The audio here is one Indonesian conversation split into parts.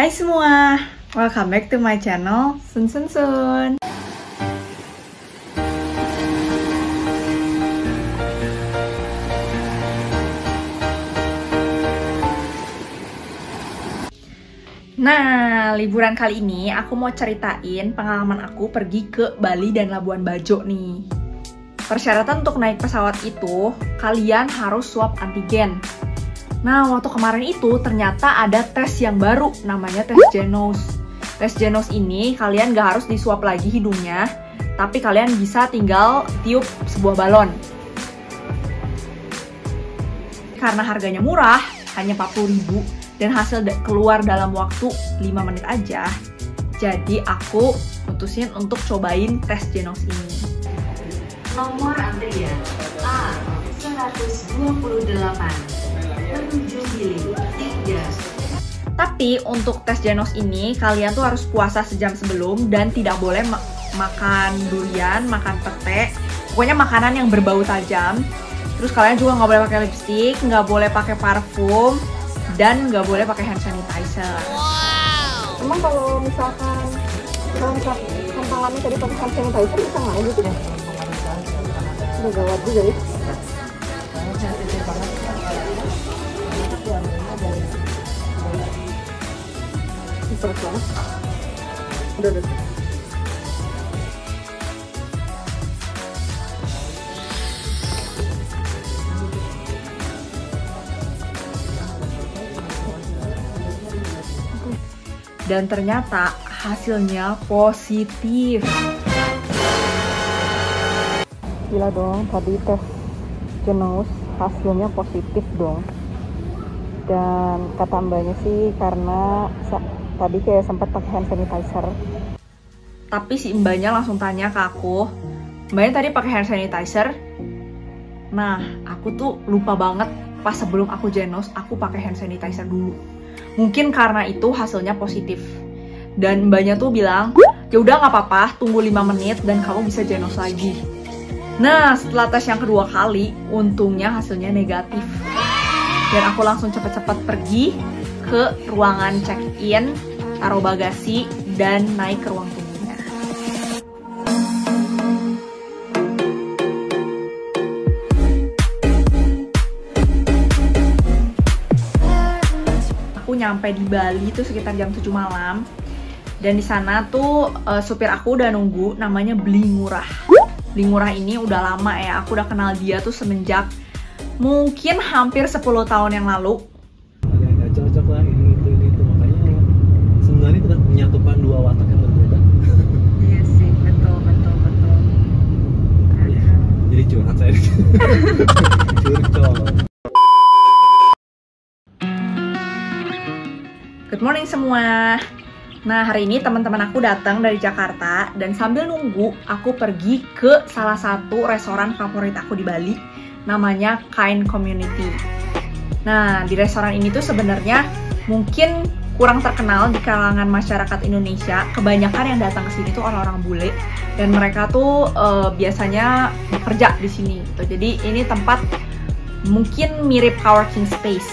Hai semua, welcome back to my channel Sun Sun Sun. Nah, liburan kali ini aku mau ceritain pengalaman aku pergi ke Bali dan Labuan Bajo nih. Persyaratan untuk naik pesawat itu, kalian harus swab antigen. Nah, waktu kemarin itu ternyata ada tes yang baru, namanya tes Genos. Tes Genos ini kalian gak harus diswab lagi hidungnya, tapi kalian bisa tinggal tiup sebuah balon. Karena harganya murah, hanya 40.000, dan hasil keluar dalam waktu 5 menit aja. Jadi aku mutusin untuk cobain tes Genos ini. Nomor antrian A128 menuju bilik 3. Tapi untuk tes Genos ini kalian tuh harus puasa sejam sebelum dan tidak boleh makan durian, makan pete, pokoknya makanan yang berbau tajam. Terus kalian juga nggak boleh pakai lipstick, nggak boleh pakai parfum, dan nggak boleh pakai hand sanitizer. Wow. Emang kalau misalkan tangannya tadi pakai hand sanitizer bisa nggak gitu ya? Udah gawat juga ya. Terus banget. Udah. Dan ternyata hasilnya positif. Gila dong, tadi tes Genos hasilnya positif dong. Dan kata mbaknya sih karena tadi kayak sempat pakai hand sanitizer. Tapi si mbaknya langsung tanya ke aku, mbaknya tadi pakai hand sanitizer? Nah, aku tuh lupa banget pas sebelum aku Genos, aku pakai hand sanitizer dulu. Mungkin karena itu hasilnya positif. Dan mbaknya tuh bilang, ya udah nggak apa-apa, tunggu 5 menit dan kamu bisa Genos lagi. Nah, setelah tes yang kedua kali, untungnya hasilnya negatif. Dan aku langsung cepet-cepet pergi ke ruangan check-in, taruh bagasi, dan naik ke ruang tunggunya. Aku nyampe di Bali itu sekitar jam 7 malam. Dan di sana tuh supir aku udah nunggu, namanya Beli Ngurah. Beli Ngurah ini udah lama ya, aku udah kenal dia tuh semenjak mungkin hampir 10 tahun yang lalu. Nggak cocok lah ini itu makanya sebenarnya kita menyatukan dua watak yang berbeda. Iya sih, betul. Jadi curhat saya. Curcol. Good morning semua. Nah, hari ini teman-teman aku datang dari Jakarta dan sambil nunggu aku pergi ke salah satu restoran favorit aku di Bali, namanya Kind Community. Nah, di restoran ini tuh sebenarnya mungkin kurang terkenal di kalangan masyarakat Indonesia. Kebanyakan yang datang ke sini tuh orang-orang bule dan mereka tuh biasanya bekerja di sini gitu. Jadi ini tempat mungkin mirip coworking space.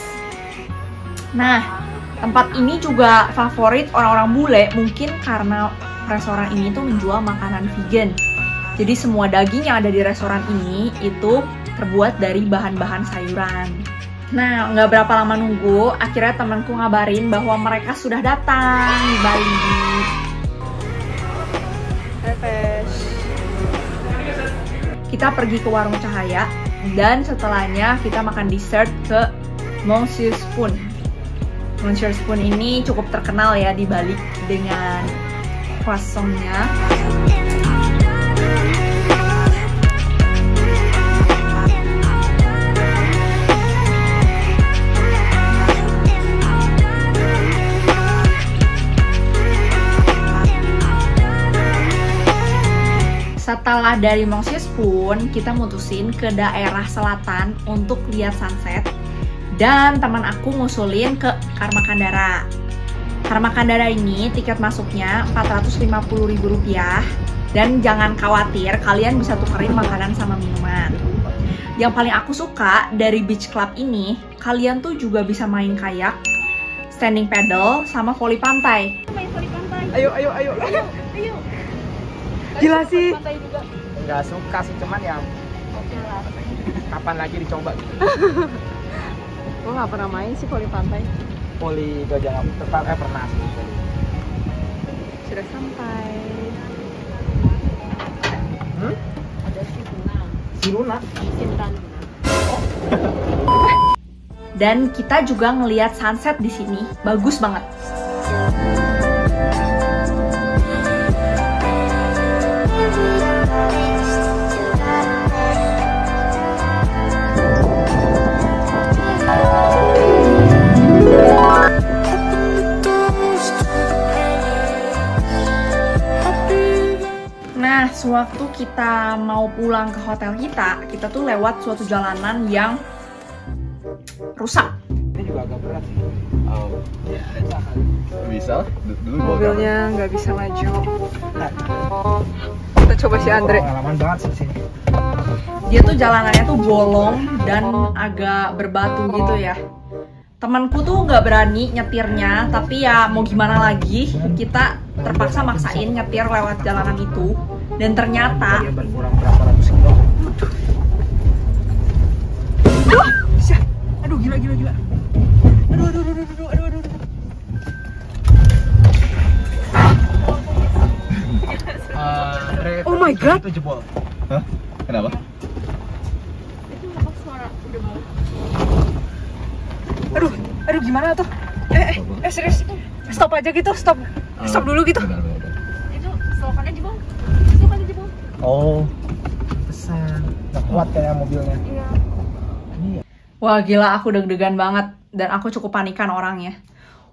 Nah, tempat ini juga favorit orang-orang bule mungkin karena restoran ini tuh menjual makanan vegan. Jadi semua daging yang ada di restoran ini itu terbuat dari bahan-bahan sayuran. Nah, nggak berapa lama nunggu, akhirnya temanku ngabarin bahwa mereka sudah datang di Bali. Kita pergi ke Warung Cahaya dan setelahnya kita makan dessert ke Monsieur Spoon. Monsieur Spoon ini cukup terkenal ya di Bali dengan croissantnya. Setelah dari Monsieur Spoon, kita mutusin ke daerah selatan untuk lihat sunset. Dan teman aku ngusulin ke Karma Kandara. Karma Kandara ini tiket masuknya Rp450.000. Dan jangan khawatir, kalian bisa tukerin makanan sama minuman. Yang paling aku suka dari beach club ini, kalian tuh juga bisa main kayak standing paddle, sama voli pantai. Main voli pantai. Ayo. Gila sih. Nggak suka sih, cuman ya kapan lagi dicoba gitu. Gue nggak pernah main sih voli pantai. Voli gajah nggak pernah sih. Sudah sampai. Ada si Luna. Si Luna. Dan kita juga ngelihat sunset di sini, bagus banget. Nah, sewaktu kita mau pulang ke hotel kita tuh lewat suatu jalanan yang rusak. Ini juga agak berat sih. Oh, ya bisa. Dulu Mobilnya nggak bisa maju. Kita coba si Andre. Pengalaman banget sih sini. Dia tuh jalanannya tuh bolong dan agak berbatu gitu ya. Temanku tuh nggak berani nyetirnya, tapi ya mau gimana lagi, kita terpaksa maksain nyetir lewat jalanan itu. Dan ternyata Dia berkurang berapa ratus kilo. aduh gila. Oh my God. Itu jebol. Hah? Kenapa? Aduh gimana tuh? Serius. Stop aja gitu, stop dulu gitu. Bentar. Itu selokannya jebol. Oh, Pesan. Nggak kuat kayak mobilnya. Iya. Wah gila, aku deg-degan banget dan aku cukup panikan orangnya.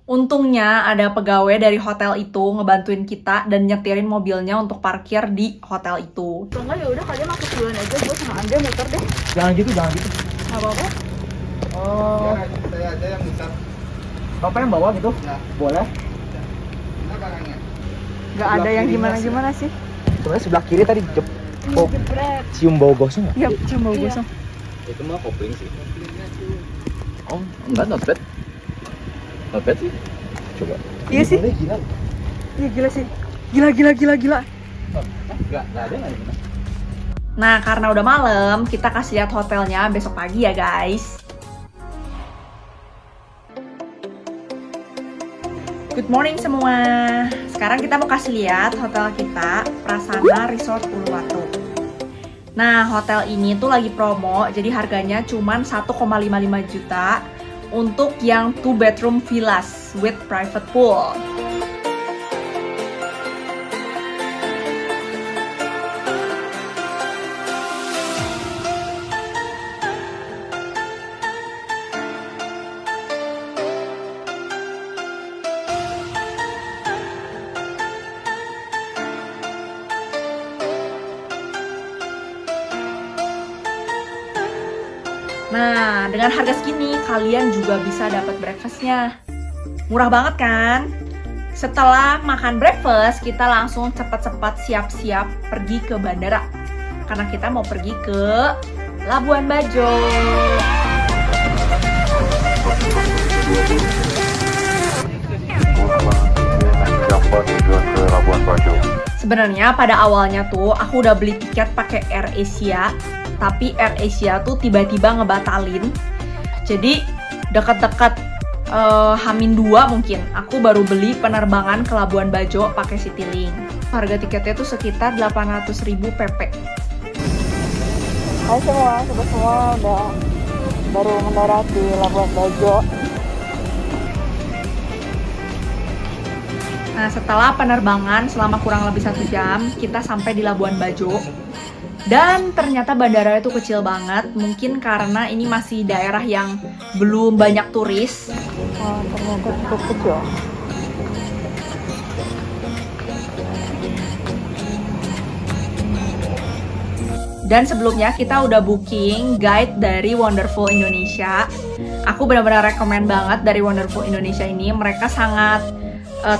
Untungnya ada pegawai dari hotel itu ngebantuin kita dan nyetirin mobilnya untuk parkir di hotel itu. Kalau nggak ya udah kalian masuk duluan aja, gue sama Andre muter deh. Jangan gitu. Nggak apa-apa. Oh. Saya aja yang besar. Bapak yang bawa gitu? Ya. Boleh. Mana barangnya? Nggak ada yang gimana sih. Sebenarnya sebelah kiri tadi cium bau gosong nggak? Iya, cium bau gosong. itu mah kopling sih. Oh, enggak, not bad. Not bad sih. Coba. Iya sih. Gila. Iya gila sih. Gila. Nggak ada nggak ya? Nah, karena udah malam, kita kasih lihat hotelnya besok pagi ya guys. Good morning semua. Sekarang kita mau kasih lihat hotel kita, Prasana Resort Uluwatu. Nah, hotel ini tuh lagi promo, jadi harganya cuma 1,55 juta untuk yang 2 bedroom villas with private pool. Nah, dengan harga segini, kalian juga bisa dapat breakfastnya. Murah banget kan? Setelah makan breakfast, kita langsung cepat-cepat siap-siap pergi ke bandara. Karena kita mau pergi ke Labuan Bajo. Sebenarnya pada awalnya tuh aku udah beli tiket pakai AirAsia, tapi AirAsia tuh tiba-tiba ngebatalin. Jadi dekat-dekat H-2 mungkin aku baru beli penerbangan ke Labuan Bajo pakai Citylink. Harga tiketnya tuh sekitar 800.000 PP. Hai semua, sobat semua udah baru mendarat di Labuan Bajo. Nah, setelah penerbangan selama kurang lebih 1 jam, kita sampai di Labuan Bajo. Dan ternyata bandara itu kecil banget, mungkin karena ini masih daerah yang belum banyak turis. Wah, ternyata cukup kecil. Dan sebelumnya kita udah booking guide dari Wonderful Indonesia. Aku benar-benar rekomen banget dari Wonderful Indonesia ini. Mereka sangat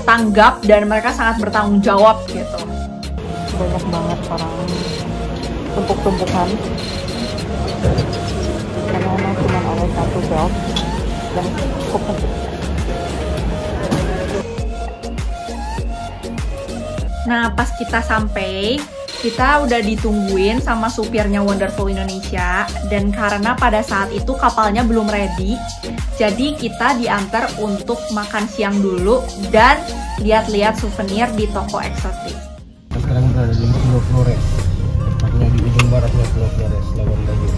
tanggap dan mereka sangat bertanggung jawab gitu. Banyak banget orang tumpuk-tumpukan karena memang cuma oleh satu belt dan cukup sempit. Nah, pas kita sampai, kita udah ditungguin sama supirnya Wonderful Indonesia. Dan karena pada saat itu kapalnya belum ready, jadi kita diantar untuk makan siang dulu dan lihat-lihat souvenir di toko eksotik. Sekarang berada di Pulau Flores, tepatnya di ujung baratnya Pulau Flores, Labuan Bajo.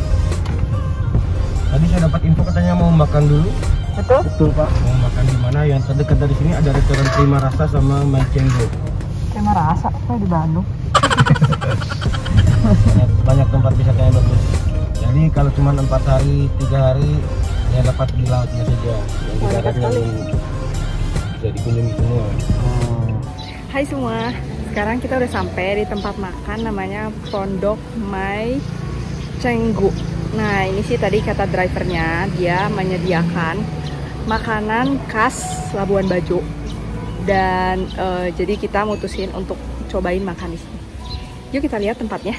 Tadi saya dapat info katanya mau makan dulu. Betul? Betul Pak. Mau makan di mana? Yang terdekat dari sini ada restoran Prima Rasa sama Mancenggo. Prima Rasa, saya di Bandung. banyak tempat wisata yang bagus. Jadi kalau cuma 4 hari, 3 hari, ya dapat di lautnya saja. Yang di daratnya bisa dikunjungi semua. Hai semua, sekarang kita udah sampai di tempat makan namanya Pondok Mai Cenggu. Nah ini sih tadi kata drivernya, dia menyediakan makanan khas Labuan Bajo. Dan jadi kita mutusin untuk cobain makan di sini. Yuk kita lihat tempatnya.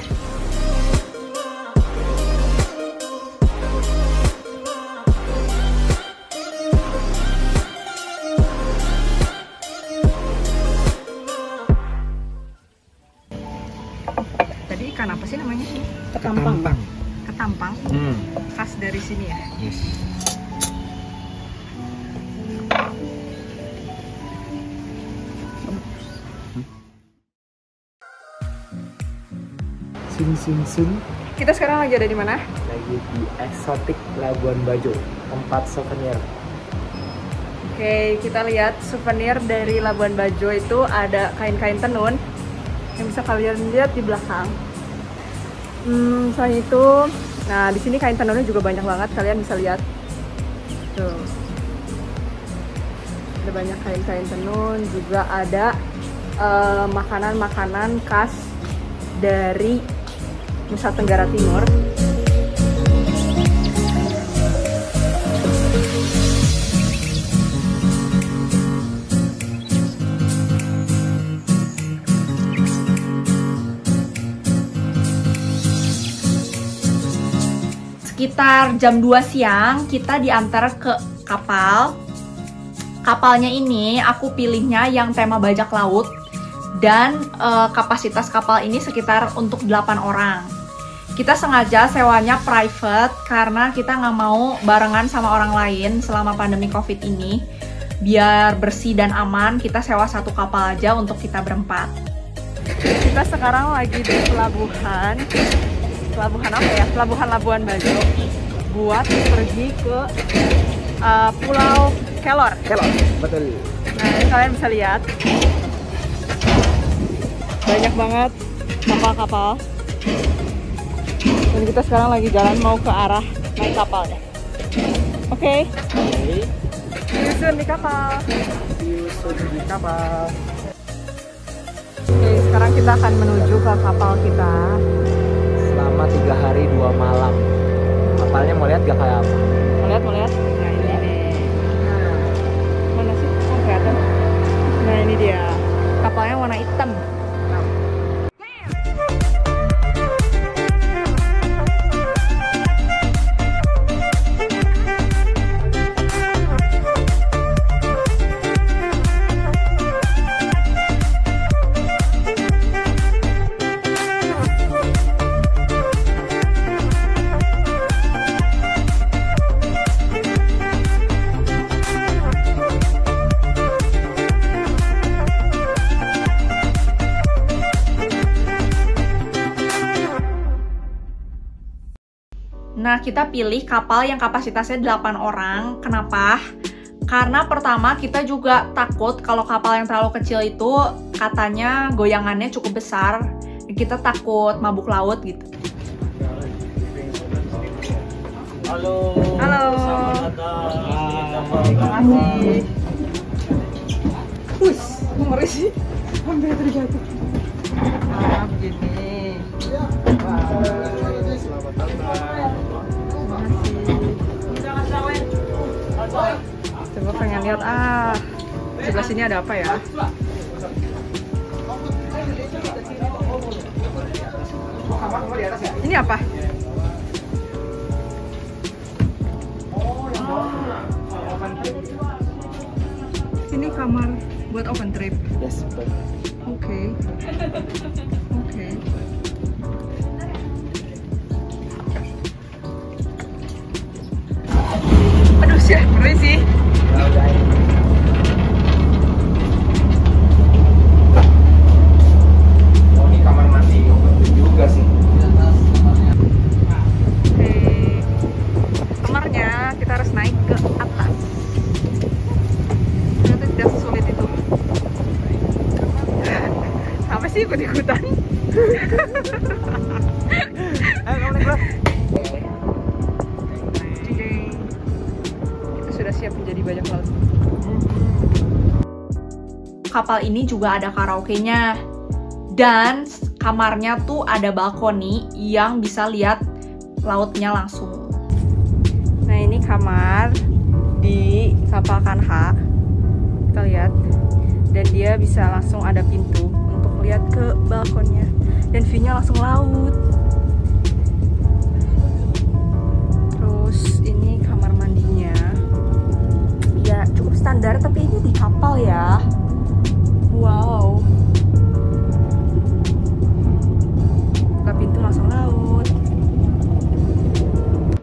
Tadi ikan apa sih namanya? Ketampang. Ketampang. Khas dari sini ya. Yes. Sing. Kita sekarang lagi ada di mana? Lagi di Eksotik Labuan Bajo, tempat souvenir. Oke, kita lihat souvenir dari Labuan Bajo itu ada kain-kain tenun yang bisa kalian lihat di belakang. Selain itu, nah di sini kain tenunnya juga banyak banget, kalian bisa lihat. Tuh. Ada banyak kain-kain tenun, juga ada makanan-makanan khas dari Nusa Tenggara Timur. Sekitar jam 2 siang kita diantar ke kapal. Kapalnya ini aku pilihnya yang tema bajak laut. Dan kapasitas kapal ini sekitar untuk 8 orang. Kita sengaja sewanya private karena kita nggak mau barengan sama orang lain selama pandemi COVID ini. Biar bersih dan aman, kita sewa satu kapal aja untuk kita berempat. Kita sekarang lagi di pelabuhan apa ya? Pelabuhan Labuan Bajo buat pergi ke Pulau Kelor. Betul. Nah, ini kalian bisa lihat banyak banget kapal-kapal. Dan kita sekarang lagi jalan mau ke arah naik kapalnya. Oke. See you soon di kapal. Oke, sekarang kita akan menuju ke kapal kita. Selama 3 hari 2 malam. Kapalnya mau lihat gak kayak apa? Mau lihat? Nah ini nih. Mana sih? Oh, kelihatan. Nah ini dia. Kapalnya warna hitam. Nah, kita pilih kapal yang kapasitasnya 8 orang. Kenapa? Karena pertama kita juga takut kalau kapal yang terlalu kecil itu katanya goyangannya cukup besar. Kita takut mabuk laut gitu. Halo. Selamat datang. Terima kasih. Push, ngeri sih. Hampir terjatuh. Nah, begini. Selamat datang. Coba pengen lihat sebelah sini ada apa ya? Ini apa? Sini kamar Buat open trip. Yes, betul. Oke. Oke. Aduh sih, permisi. Oh, ini kamar mandi juga sih. Oke. Kamarnya kita harus naik ke atas. Ternyata tidak sesulit itu. Apa sih ikut-ikutan? Ayo kamu naik, Bro. Kita sudah siap menjadi bajak laut. Kapal ini juga ada karaoke-nya. Dan kamarnya tuh ada balkoni yang bisa lihat lautnya langsung. Nah, ini kamar di kapal Kanha. Kita lihat. Dan dia bisa langsung ada pintu untuk lihat ke balkonnya. Dan view-nya langsung laut. Terus ini kamar mandinya. Ya, cukup standar, tapi ini di kapal ya. Wow. Buka pintu langsung laut.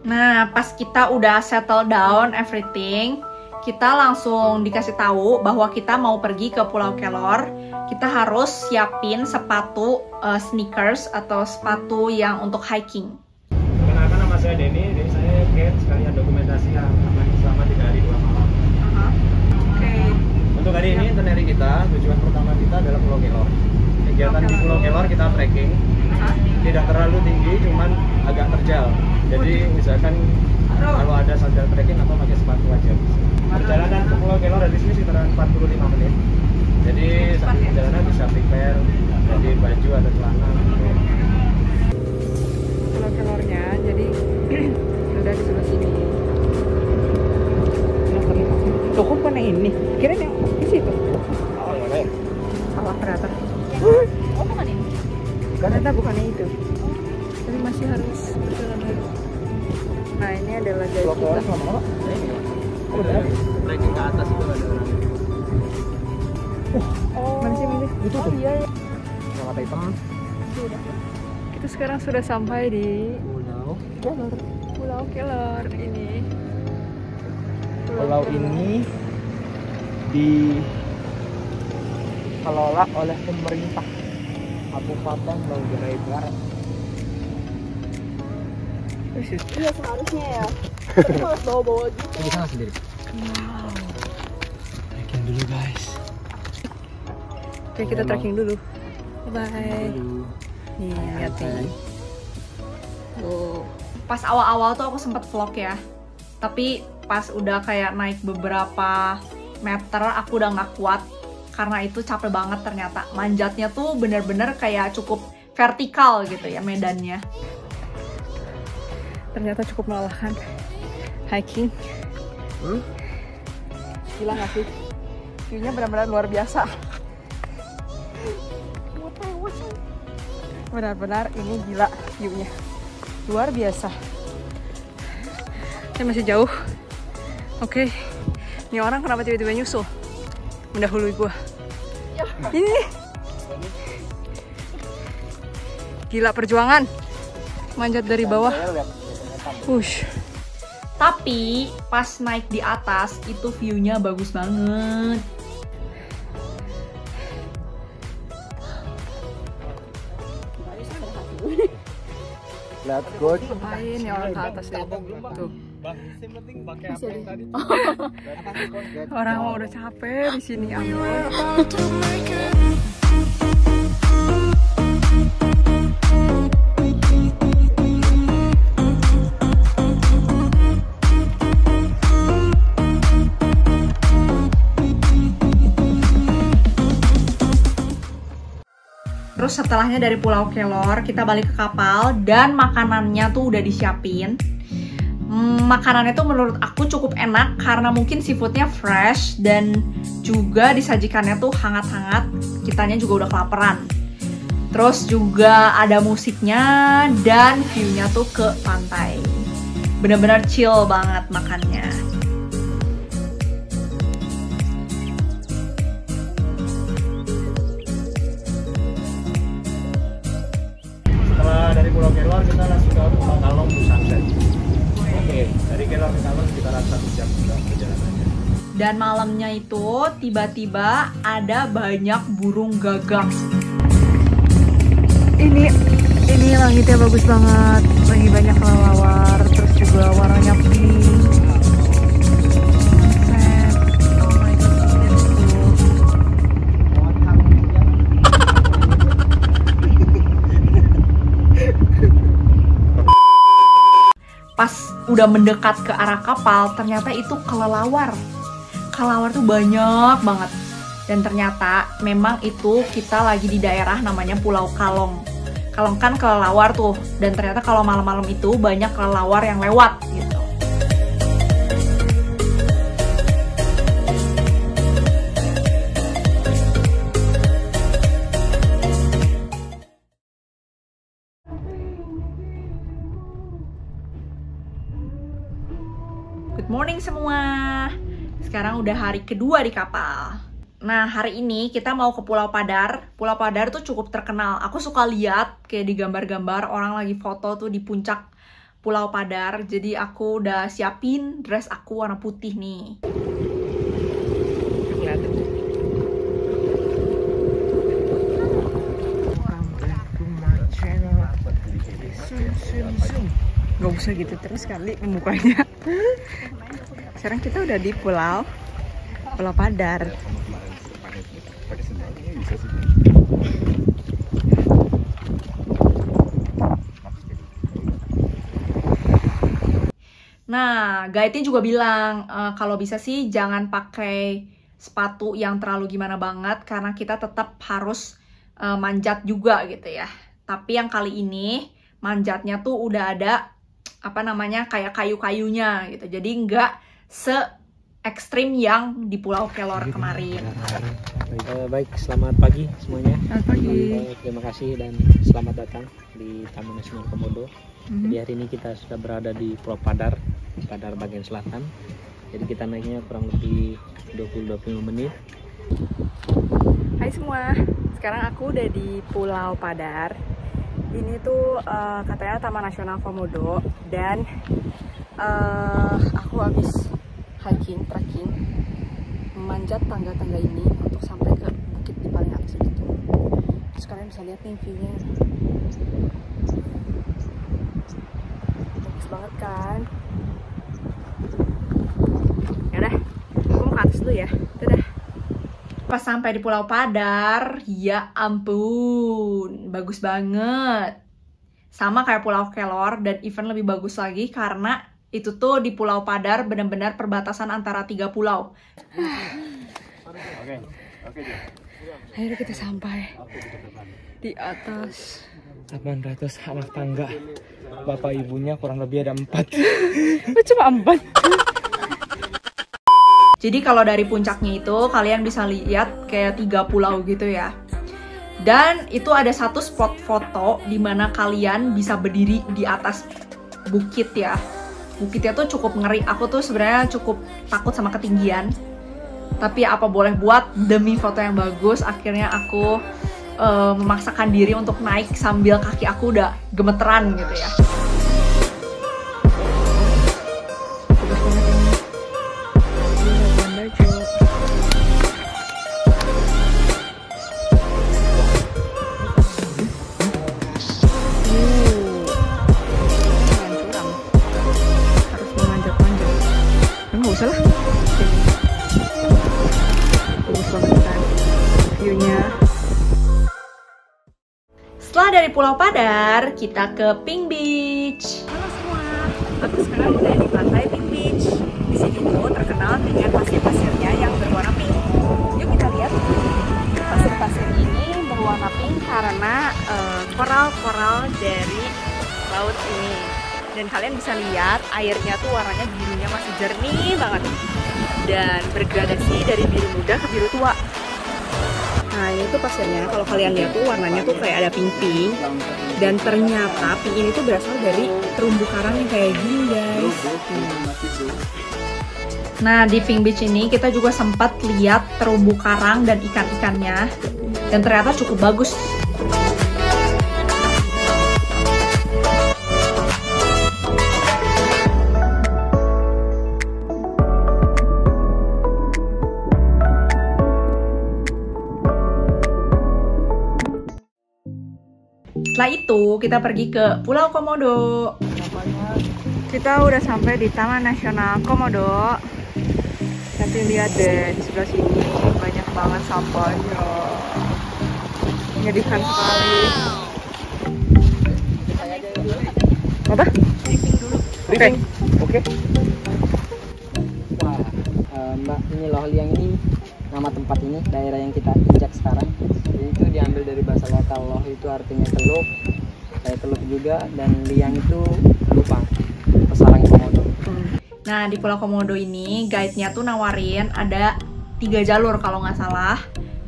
Nah, pas kita udah settle down everything, kita langsung dikasih tahu bahwa kita mau pergi ke Pulau Kelor. Kita harus siapin sepatu sneakers atau sepatu yang untuk hiking. Kenalkan, nama saya Denny. Jadi saya guide sekalian dokumentasi yang akan selama 3 hari 2 malam. Oke. Untuk hari ini itinerary kita, tujuan pertama kita adalah Pulau Kelor. Kegiatan di Pulau Kelor kita trekking. Tidak terlalu tinggi, cuman agak terjal. Jadi misalkan kalau ada sandal trekking atau pakai sepatu aja. Perjalanan ke Pulau Kelor dari sini sekitar 45 menit. Jadi sambil perjalanan bisa prepare jadi baju atau celana. Pulau Kelornya, jadi udah di sebelah sini. Tuh kok bukan yang ini? Kira yang di situ. Oh, ya baik. Salah ternyata. Oh, bukan ini. Ternyata bukannya itu. Tapi masih harus berjalan dulu. Nah, ini adalah guide Pulau Kelor kita. sama apa? Oh, benar. Trekking ke atas itu ada orang. Mana sih ini? Itu Oh tuh. iya, iya. Sama mata hitam. Kita sekarang sudah sampai di Pulau Kelor. Pulau Kelor ini. Pulau ini dikelola oleh pemerintah Kabupaten Manggarai Barat. Iya, seharusnya ya. Kita harus bawa-bawa gitu. Di sana sendiri. Wow. Trekking dulu guys. Oke, kita trekking dulu. Bye. Nih, lihat nih. Pas awal-awal tuh aku sempet vlog ya. Tapi pas udah kayak naik beberapa meter, aku udah nggak kuat. Karena itu capek banget ternyata. Manjatnya tuh bener-bener kayak cukup vertikal gitu ya medannya. Ternyata cukup melelahkan. Hiking. Gila nggak sih? View-nya benar-benar luar biasa. Benar-benar ini gila view-nya. Luar biasa. Saya masih jauh. Oke. Ini orang kenapa tiba-tiba nyusul? Mendahului gua. Ini. Gila perjuangan. Manjat dari bawah. Push. Tapi pas naik di atas itu view-nya bagus banget. Let's go. Ngapain ya orang ke atas itu? Tuh. Orang mau udah capek di sini. Terus setelahnya dari Pulau Kelor, kita balik ke kapal dan makanannya tuh udah disiapin. Makanannya tuh menurut aku cukup enak karena mungkin seafoodnya fresh dan juga disajikannya tuh hangat-hangat. Kitanya juga udah kelaparan. Terus juga ada musiknya dan view-nya tuh ke pantai. Bener-bener chill banget makannya. Dan malamnya itu tiba-tiba ada banyak burung gagak. Ini langitnya bagus banget, lagi banyak kelelawar, terus juga warnanya pink. Oh my god, pas udah mendekat ke arah kapal, ternyata itu kelelawar. Kelelawar tuh banyak banget. Dan ternyata memang itu kita lagi di daerah namanya Pulau Kalong. Kalong kan kelelawar tuh. Dan ternyata kalau malam-malam itu banyak kelelawar yang lewat gitu. Good morning semua. Sekarang udah hari kedua di kapal. Nah, hari ini kita mau ke Pulau Padar. Pulau Padar tuh cukup terkenal. Aku suka lihat kayak di gambar-gambar orang lagi foto tuh di puncak Pulau Padar. Jadi aku udah siapin dress aku warna putih nih. Gak usah gitu terus kali mukanya. Sekarang kita udah di Pulau Padar. Nah, guide-nya juga bilang kalau bisa sih jangan pakai sepatu yang terlalu gimana banget karena kita tetap harus manjat juga gitu ya. Tapi yang kali ini manjatnya tuh udah ada apa namanya kayak kayu-kayunya gitu. Jadi nggak se-ekstrim yang di Pulau Kelor kemarin. Baik, selamat pagi semuanya. Selamat pagi. Terima kasih dan selamat datang di Taman Nasional Komodo. Jadi hari ini kita sudah berada di Pulau Padar bagian selatan. Jadi kita naiknya kurang lebih 20-25 menit. Hai semua, sekarang aku udah di Pulau Padar. Ini tuh katanya Taman Nasional Komodo dan aku habis trekking, memanjat tangga-tangga ini untuk sampai ke bukit di paling atas itu. Terus kalian bisa lihat nih view-nya. Bagus banget kan? Yaudah, aku mau ke atas dulu ya. Dadah. Pas sampai di Pulau Padar, ya ampun, bagus banget. Sama kayak Pulau Kelor dan even lebih bagus lagi karena itu tuh di Pulau Padar benar-benar perbatasan antara 3 pulau. Akhirnya kita sampai di atas 800 anak tangga. Bapak ibunya kurang lebih ada 4. Cuma 4. Jadi kalau dari puncaknya itu kalian bisa lihat kayak 3 pulau gitu ya. Dan itu ada satu spot foto di mana kalian bisa berdiri di atas bukit ya. Bukitnya tuh cukup ngeri. Aku tuh sebenarnya cukup takut sama ketinggian. Tapi apa boleh buat, demi foto yang bagus akhirnya aku memaksakan diri untuk naik sambil kaki aku udah gemeteran gitu ya. Setelah dari Pulau Padar, kita ke Pink Beach. Halo semua, aku sekarang udah di pantai Pink Beach. Di sini tuh terkenal dengan pasir-pasirnya yang berwarna pink. Yuk kita lihat. Pasir-pasir ini berwarna pink karena koral-koral dari laut ini. Dan kalian bisa lihat airnya tuh warnanya birunya masih jernih banget. Dan bergradasi dari biru muda ke biru tua. Nah ini tuh pasirnya, kalau kalian lihat tuh warnanya tuh kayak ada pink-pink. Dan ternyata pink ini tuh berasal dari terumbu karang yang kayak gini guys. Nah di Pink Beach ini kita juga sempat lihat terumbu karang dan ikan-ikannya. Dan ternyata cukup bagus. Setelah itu kita pergi ke Pulau Komodo. Kita udah sampai di Taman Nasional Komodo. Nanti lihat deh di sebelah sini banyak banget sampahnya. Menyedihkan sekali. Apa? Briefing. Oke. Wah, Mbak, ini Loh Liang ini nama tempat ini, daerah yang kita injak sekarang. Jadi itu diambil dari bahasa lokal. Loh itu artinya teluk, kayak teluk juga, dan liang itu lubang, sarang komodo. Nah, di Pulau Komodo ini guide-nya tuh nawarin ada 3 jalur kalau nggak salah.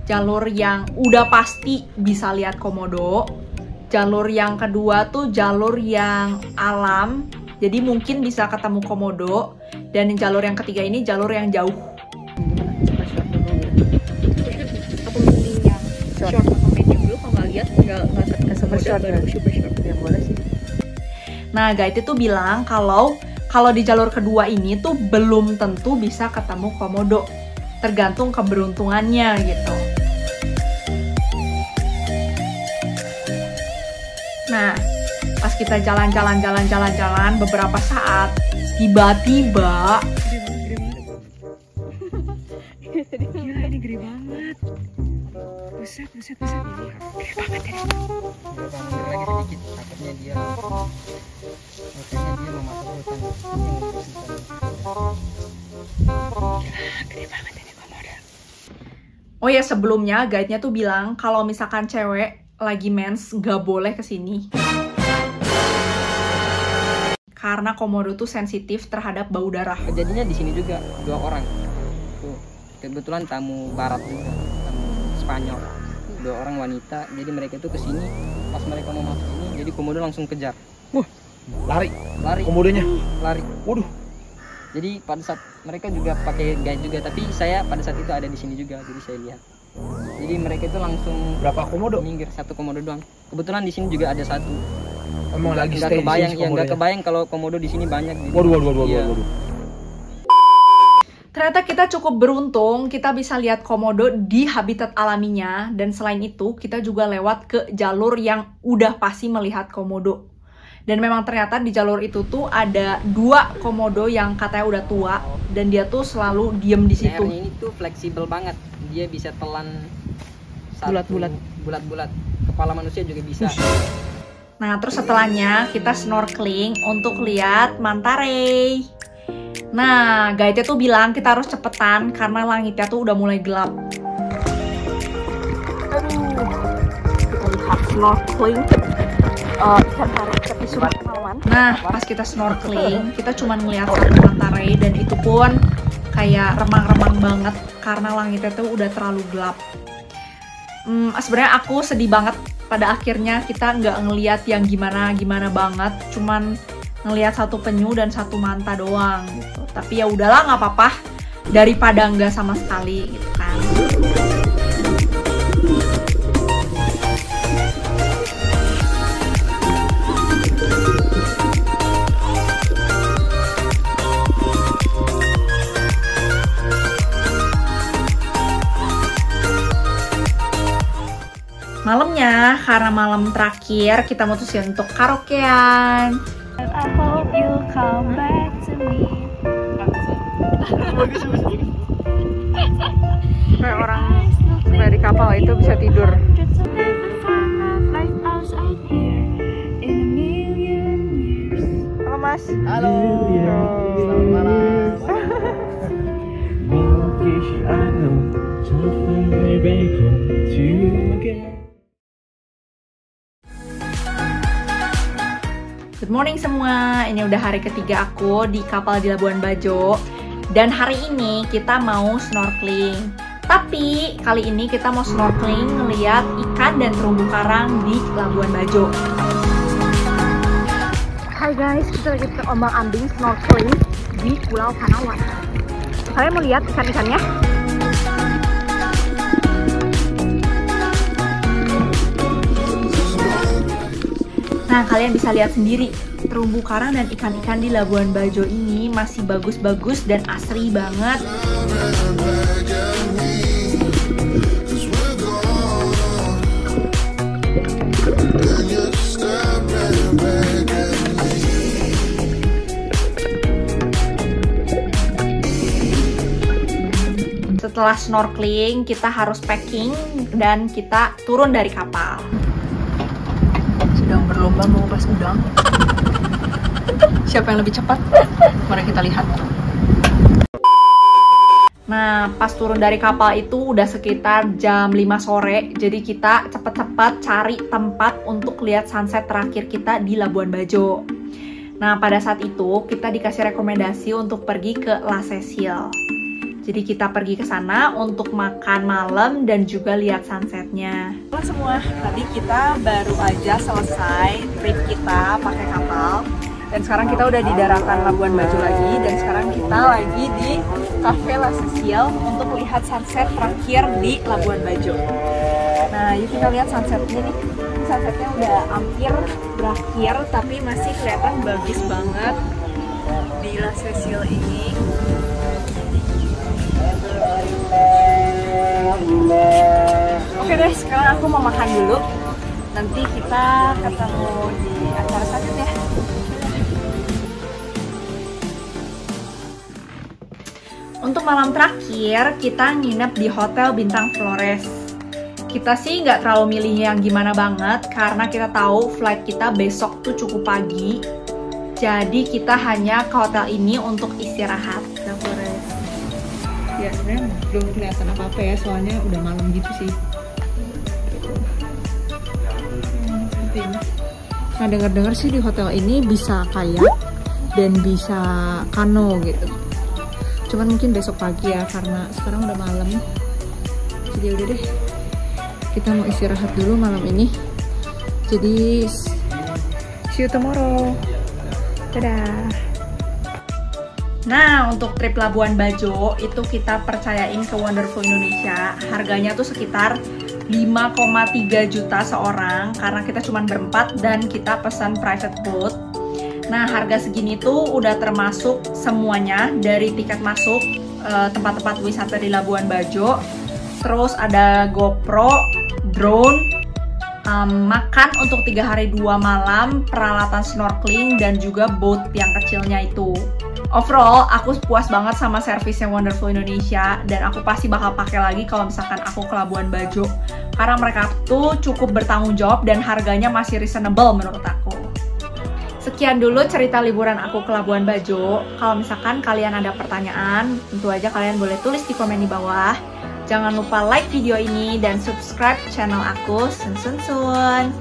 Jalur yang udah pasti bisa lihat komodo. Jalur yang kedua tuh jalur yang alam, jadi mungkin bisa ketemu komodo. Dan jalur yang ketiga ini jalur yang jauh. Apa mending yang short atau medium dulu? Kalau nggak lihat nggak super short baru super short. Ya boleh sih. Nah, guide itu bilang kalau di jalur kedua ini tuh belum tentu bisa ketemu komodo, tergantung keberuntungannya gitu. Nah, pas kita jalan-jalan beberapa saat, tiba-tiba gila, ini gede banget. Buset. Gede banget ini. Lagi sedikit, takutnya dia mau masuk hutan. Gede banget ini komodo. Oh ya, sebelumnya guide-nya tuh bilang kalau misalkan cewek lagi mens nggak boleh kesini. Karena komodo tuh sensitif terhadap bau darah. Kejadiannya di sini juga 2 orang. Tuh, kebetulan tamu barat juga, tamu Spanyol. 2 orang wanita. Jadi mereka itu kesini, pas mereka mau masuk ini, jadi komodo langsung kejar. Wah, lari. Komodonya lari. Waduh. Jadi pada saat mereka juga pakai guide juga, tapi saya pada saat itu ada di sini juga, jadi saya lihat. Jadi mereka itu langsung Berapa komodo? minggir, 1 komodo doang. Kebetulan di sini juga ada 1. Emang lagi Nggak stay kebayang, di sini nggak kebayang kalau komodo di sini banyak. Gitu. Waduh. Iya. Ternyata kita cukup beruntung, kita bisa lihat komodo di habitat alaminya. Dan selain itu, kita juga lewat ke jalur yang udah pasti melihat komodo. Dan memang ternyata di jalur itu tuh ada 2 komodo yang katanya udah tua. Dan dia tuh selalu diem di situ. Lehernya ini tuh fleksibel banget. Dia bisa telan bulat-bulat. Kepala manusia juga bisa. Nah, terus setelahnya kita snorkeling untuk lihat manta ray. Nah, guide-nya tuh bilang kita harus cepetan karena langitnya tuh udah mulai gelap. Kita lihat snorkeling. Nah, pas kita snorkeling, kita cuma ngeliat 1 manta ray dan itu pun kayak remang-remang banget karena langitnya tuh udah terlalu gelap. Sebenarnya aku sedih banget pada akhirnya kita nggak ngeliat yang gimana banget, cuman ngeliat 1 penyu dan 1 manta doang gitu. Tapi ya udahlah, nggak apa-apa daripada nggak sama sekali gitu kan. Malamnya, karena malam terakhir, kita mutusin untuk karaokean. I hope you come back to me. Kayak orang kayak di kapal itu bisa tidur. Halo Mas. Halo. Selamat malam. Good morning semua, ini udah hari ketiga aku di kapal di Labuan Bajo. Dan hari ini kita mau snorkeling. Tapi kali ini kita mau snorkeling ngeliat ikan dan terumbu karang di Labuan Bajo. Hai guys, kita lagi ke ombang-ambing snorkeling di Pulau Panawan. Kalian mau lihat ikan-ikannya? Nah, kalian bisa lihat sendiri, terumbu karang dan ikan-ikan di Labuan Bajo ini masih bagus-bagus dan asri banget. setelah snorkeling, kita harus packing dan kita turun dari kapal. Sedang berlomba mengupas udang. Siapa yang lebih cepat? Mari kita lihat. Nah, pas turun dari kapal itu udah sekitar jam 5 sore. Jadi kita cepet-cepet cari tempat untuk lihat sunset terakhir kita di Labuan Bajo. Nah, pada saat itu kita dikasih rekomendasi untuk pergi ke La Cecil. Jadi kita pergi ke sana untuk makan malam dan juga lihat sunsetnya. Halo semua, tadi kita baru aja selesai trip kita pakai kapal. Dan sekarang kita udah di daratan Labuan Bajo lagi. Dan sekarang kita lagi di Cafe La Cecil untuk lihat sunset terakhir di Labuan Bajo. Nah, yuk kita lihat sunsetnya nih. Sunsetnya udah hampir berakhir, tapi masih kelihatan bagus banget di La Cecil ini. Oke deh, sekarang aku mau makan dulu. Nanti kita ketemu di acara selanjutnya. Untuk malam terakhir, kita nginep di Hotel Bintang Flores. Kita sih nggak terlalu milih yang gimana banget, karena kita tahu flight kita besok tuh cukup pagi. Jadi kita hanya ke hotel ini untuk istirahat. Bintang Flores. Ya sebenarnya belum kelihatan apa-apa ya, soalnya udah malam gitu sih. Nah, dengar-dengar sih di hotel ini bisa kayak dan bisa kano gitu. Cuman mungkin besok pagi ya, karena sekarang udah malam. Jadi udah deh, kita mau istirahat dulu malam ini. Jadi see you tomorrow. Dadah. Nah, untuk trip Labuan Bajo itu kita percayain ke Wonderful Indonesia. Harganya tuh sekitar 5,3 juta seorang, karena kita cuma berempat dan kita pesan private boat. Nah, harga segini tuh udah termasuk semuanya, dari tiket masuk tempat-tempat wisata di Labuan Bajo, terus ada GoPro, drone, makan untuk 3 hari 2 malam, peralatan snorkeling, dan juga boat yang kecilnya itu. Overall, aku puas banget sama servisnya Wonderful Indonesia, dan aku pasti bakal pakai lagi kalau misalkan aku ke Labuan Bajo, karena mereka tuh cukup bertanggung jawab dan harganya masih reasonable menurut aku. Sekian dulu cerita liburan aku ke Labuan Bajo. Kalau misalkan kalian ada pertanyaan, tentu aja kalian boleh tulis di komen di bawah. Jangan lupa like video ini dan subscribe channel aku. Sun.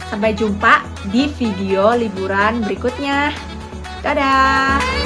Sampai jumpa di video liburan berikutnya. Dadah!